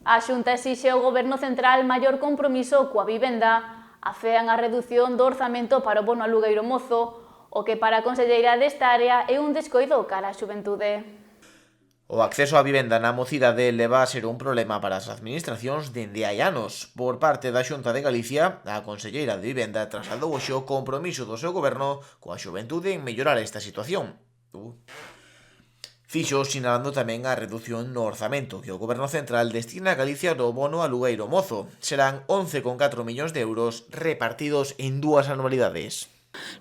A Xunta exixe ao Goberno Central maior compromiso coa vivenda, afean a redución do orzamento para o bono alugueiro mozo, o que para a conselleira desta área é un descoido cara á xuventude. O acceso á vivenda na mocidade leva a ser un problema para as administracións dende hai anos. Por parte da Xunta de Galicia, a conselleira de Vivenda trasladou hoxe o compromiso do seu goberno coa xuventude en mellorar esta situación. Fixo sinalando tamén a reducción no orzamento que o Goberno Central destina a Galicia do bono alugueiro mozo. Serán 11,4 millóns de euros repartidos en 2 anualidades.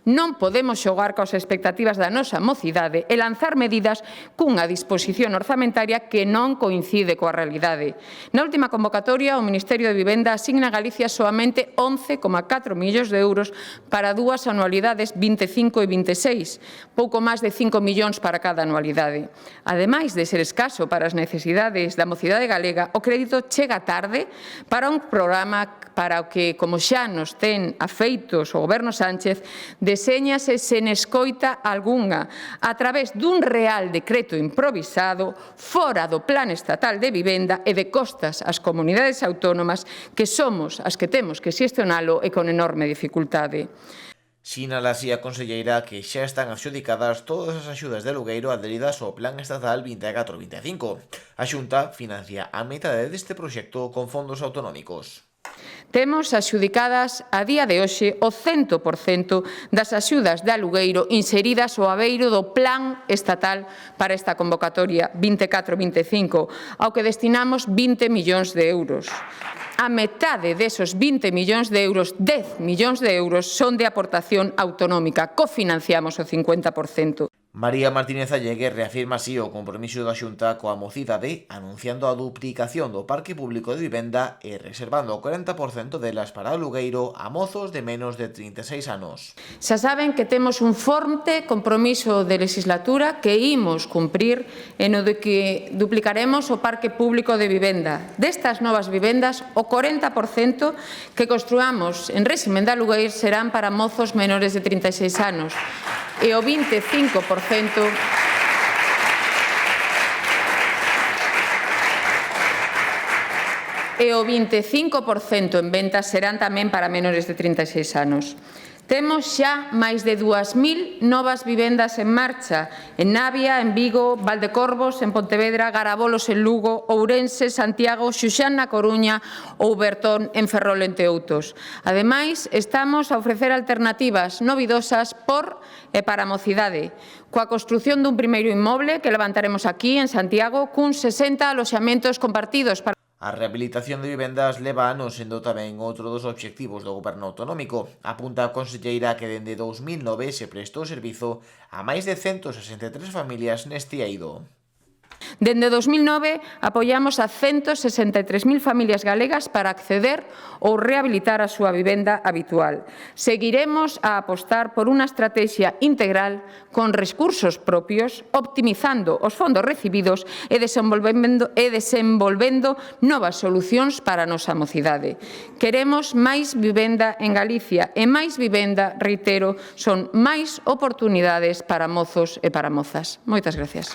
Non podemos xogar coas expectativas da nosa mocidade e lanzar medidas cunha disposición orzamentaria que non coincide coa realidade. Na última convocatoria, o Ministerio de Vivenda asigna a Galicia soamente 11,4 millóns de euros para 2 anualidades 25 e 26, pouco máis de 5 millóns para cada anualidade. Ademais de ser escaso para as necesidades da mocidade galega, o crédito chega tarde para un programa para o que, como xa nos ten afeitos o Goberno Sánchez, deséñase sen escoita algunha a través dun real decreto improvisado fora do Plan Estatal de Vivenda e de costas ás comunidades autónomas que somos as que temos que xestionalo e con enorme dificultade. Sinala así a conselleira que xa están adxudicadas todas as axudas de alugueiro adheridas ao Plan Estatal 24-25. A Xunta financia a metade deste proxecto con fondos autonómicos. Temos axudicadas a día de hoxe o 100% das axudas de alugueiro inseridas ao abeiro do Plan Estatal para esta convocatoria 24-25, ao que destinamos 20 millóns de euros. A metade desos 20 millóns de euros, 10 millóns de euros, son de aportación autonómica, cofinanciamos o 50%. María Martínez Allegue reafirma así o compromiso da Xunta coa mocidade, anunciando a duplicación do parque público de vivenda e reservando o 40% delas para alugueiro a mozos de menos de 36 anos. Xa saben que temos un forte compromiso de legislatura que imos cumprir en o de que duplicaremos o parque público de vivenda. Destas novas vivendas, o 40% que construamos en réximen de alugueiro serán para mozos menores de 36 anos e o 25% en ventas serán tamén para menores de 36 anos. Temos xa máis de 2.000 novas vivendas en marcha en Navia, en Vigo, Valdecorvos, en Pontevedra, Garabolos, en Lugo, Ourense, Santiago, Xuxán na Coruña ou Bertón en Ferrol, entre outros. Ademais, estamos a ofrecer alternativas novidosas por e para a mocidade, coa construción dun primeiro inmoble que levantaremos aquí en Santiago cun 60 aloxamentos compartidos para A rehabilitación de vivendas leva anos sendo tamén outro dos obxectivos do Goberno autonómico. Apunta a conselleira que dende 2009 se prestou servizo a máis de 163 familias neste eido. Dende 2009 apoiamos a 163.000 familias galegas para acceder ou rehabilitar a súa vivenda habitual. Seguiremos a apostar por unha estrategia integral con recursos propios, optimizando os fondos recibidos e desenvolvendo novas solucións para a nosa mocidade. Queremos máis vivenda en Galicia e máis vivenda, reitero, son máis oportunidades para mozos e para mozas. Moitas gracias.